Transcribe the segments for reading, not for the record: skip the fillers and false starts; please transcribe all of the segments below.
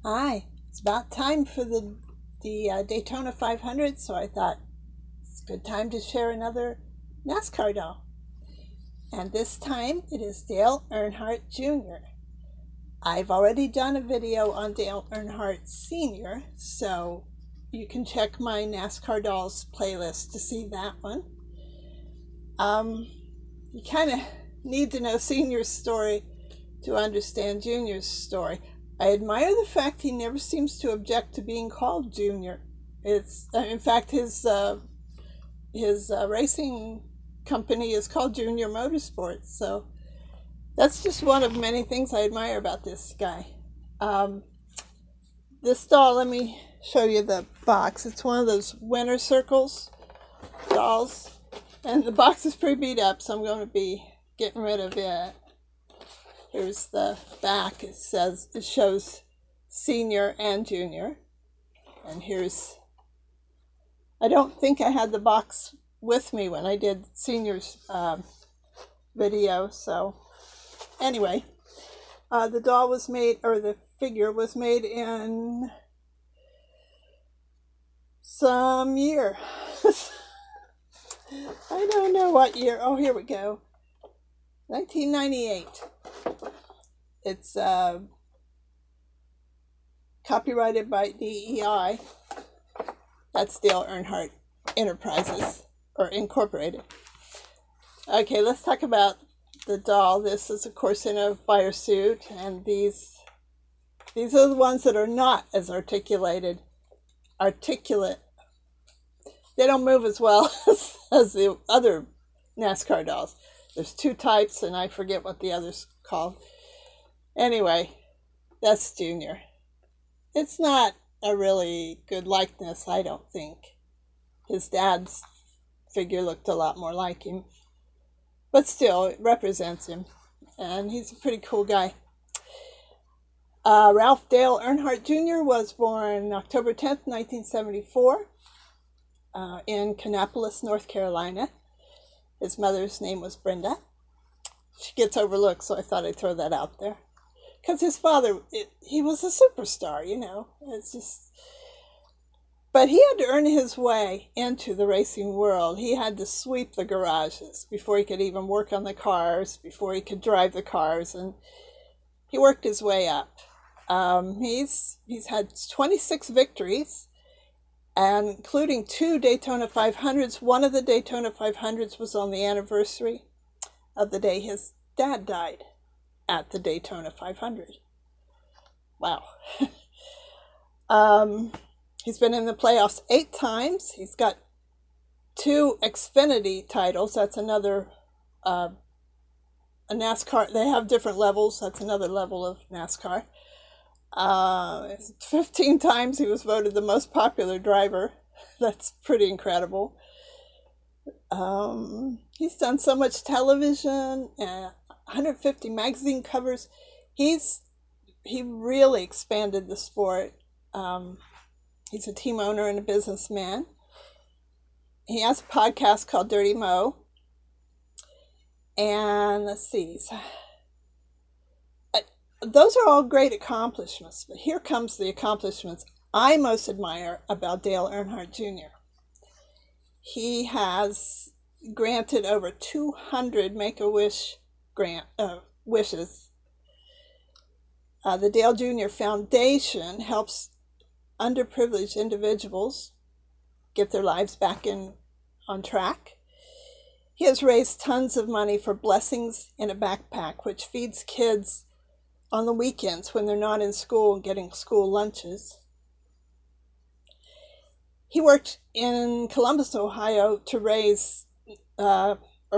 Hi, it's about time for the Daytona 500, so I thought it's a good time to share another NASCAR doll. And this time it is Dale Earnhardt Jr. I've already done a video on Dale Earnhardt Sr., so you can check my NASCAR Dolls playlist to see that one. You kind of need to know Senior's story to understand Junior's story. I admire the fact he never seems to object to being called Junior. It's in fact his racing company is called Junior Motorsports. So that's just one of many things I admire about this guy. Um, this doll, let me show you the box. It's one of those winner circles dolls, and the box is pretty beat up, so I'm going to be getting rid of it. Here's the back. It shows Senior and Junior. And I don't think I had the box with me when I did Senior's video. So anyway, the doll was made, or the figure was made in some year. I don't know what year. Oh, here we go. 1998. It's copyrighted by DEI. That's Dale Earnhardt Enterprises, or Incorporated. Okay, let's talk about the doll. This is, of course, in a fire suit, and these are the ones that are not as articulate. They don't move as well as the other NASCAR dolls. There's two types, and I forget what the other's called. Anyway, that's Junior. It's not a really good likeness, I don't think. His dad's figure looked a lot more like him. But still, it represents him. And he's a pretty cool guy. Ralph Dale Earnhardt Jr. was born October 10th, 1974, in Kannapolis, North Carolina. His mother's name was Brenda. She gets overlooked, so I thought I'd throw that out there. Because his father, he was a superstar, you know. It's just, but he had to earn his way into the racing world. He had to sweep the garages before he could even work on the cars, before he could drive the cars, and he worked his way up. He's had 26 victories, and including 2 Daytona 500s. One of the Daytona 500s was on the anniversary of the day his dad died at the Daytona 500. Wow. He's been in the playoffs 8 times. He's got 2 Xfinity titles. That's another a NASCAR. They have different levels. That's another level of NASCAR. 15 times he was voted the most popular driver. That's pretty incredible. He's done so much television and 150 magazine covers. He really expanded the sport. He's a team owner and a businessman. He has a podcast called Dirty Mo. And let's see. Those are all great accomplishments, but here comes the accomplishments I most admire about Dale Earnhardt Jr. He has granted over 200 Make-A-Wish wishes. The Dale Jr. Foundation helps underprivileged individuals get their lives back on track. He has raised tons of money for Blessings in a Backpack, which feeds kids on the weekends when they're not in school and getting school lunches. He worked in Columbus, Ohio to raise,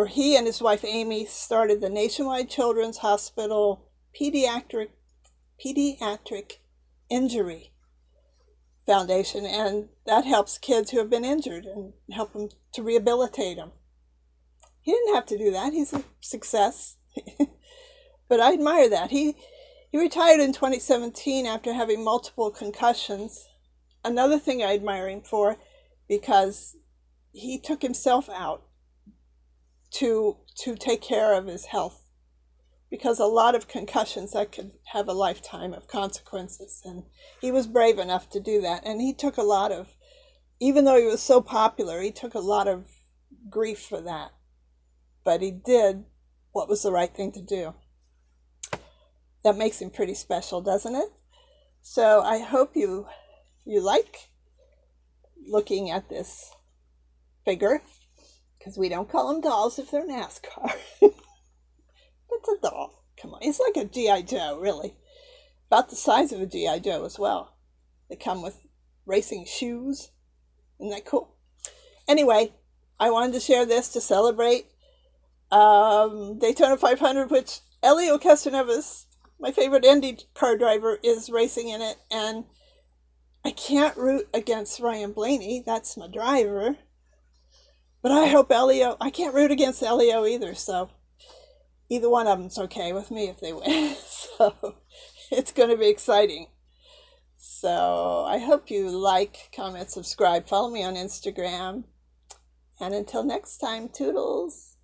he and his wife Amy started the Nationwide Children's Hospital Pediatric Injury Foundation, and that helps kids who have been injured and help them to rehabilitate them. He didn't have to do that. He's a success. But I admire that. He retired in 2017 after having multiple concussions. Another thing I admire him for, because he took himself out to take care of his health. because a lot of concussions that could have a lifetime of consequences. And he was brave enough to do that. And he took a lot of, even though he was so popular, he took a lot of grief for that. But he did what was the right thing to do. That makes him pretty special, doesn't it? So I hope you like looking at this figure, because we don't call them dolls if they're NASCAR. It's a doll. Come on. It's like a G.I. Joe, really. About the size of a G.I. Joe as well. They come with racing shoes. Isn't that cool? Anyway, I wanted to share this to celebrate Daytona 500, which Elio Castroneves, my favorite Indy car driver, is racing in it. And I can't root against Ryan Blaney. That's my driver. But I hope I can't root against Elio either, so either one of them's okay with me if they win. So it's going to be exciting. So I hope you like, comment, subscribe, follow me on Instagram. And until next time, toodles.